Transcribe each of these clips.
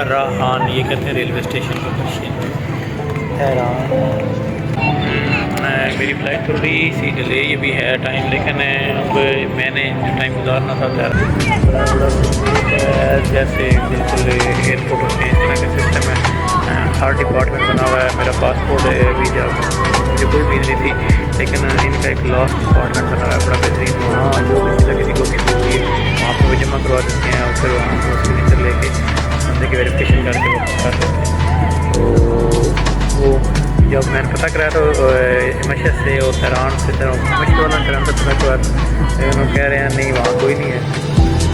राहान, ये कहते हैं रेलवे स्टेशन को पर्शियन तेहरान। मेरी फ़्लाइट थोड़ी सी डिले ये भी है टाइम, लेकिन अब मैंने जो टाइम गुजारना था जैसे बिल्कुल एयरपोर्ट होते हैं इस तरह का सिस्टम है। हर डिपार्टमेंट बना हुआ है। मेरा पासपोर्ट वीज़ा मुझे कोई उम्मीद नहीं थी, लेकिन इनका एक लास्ट डिपार्टमेंट बना हुआ है बड़ा बेहतरीन। वहाँ जो किसी को उम्मीद होती है वहाँ पर वो जमा करवा देते हैं और फिर वहाँ पर सिग्नेचर लेके बंदे की वेरिफिकेशन करके वापस कर देते हैं। तो वो जब मैंने पता कराया तो मशहद से और तेहरान से मशहद वाला तेहरान से पता करा, उन्होंने कह रहे हैं नहीं वहाँ कोई नहीं है।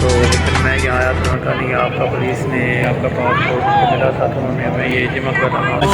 तो लेकिन मैं यहाँ आया तो उन्होंने कहा नहीं आपका पुलिस ने आपका पासपोर्ट मिला था, तो उन्होंने हमें ये जमा करा था।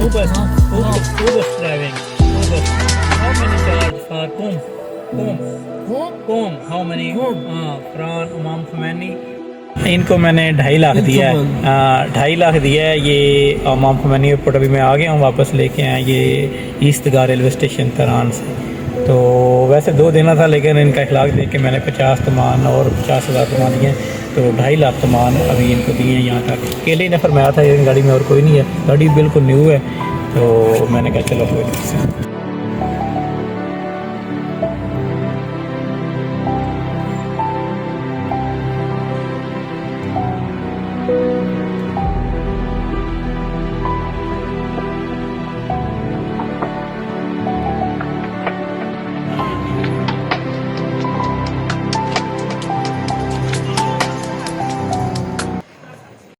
Ubers driving. Ubers. How many charge for Qom? How many? Fran, Imam Khomeini. इनको मैंने 2.5 लाख दिया है, 2.5 लाख दिया है। ये इमाम खुमैनी एयरपोर्ट अभी मैं आ गया हूँ, वापस लेके आया ये ईस्टगाह रेलवे स्टेशन तेहरान से। तो वैसे 2 देना था, लेकिन इनका इखलाक देख के मैंने 50 तमान और 50,000 तमान दिए, तो 2.5 लाख तमान अभी इनको दिए हैं यहाँ तक। अकेले ने फरमाया था गाड़ी में और कोई नहीं है, गाड़ी बिल्कुल न्यू है, तो मैंने कहा चलो कोई नहीं।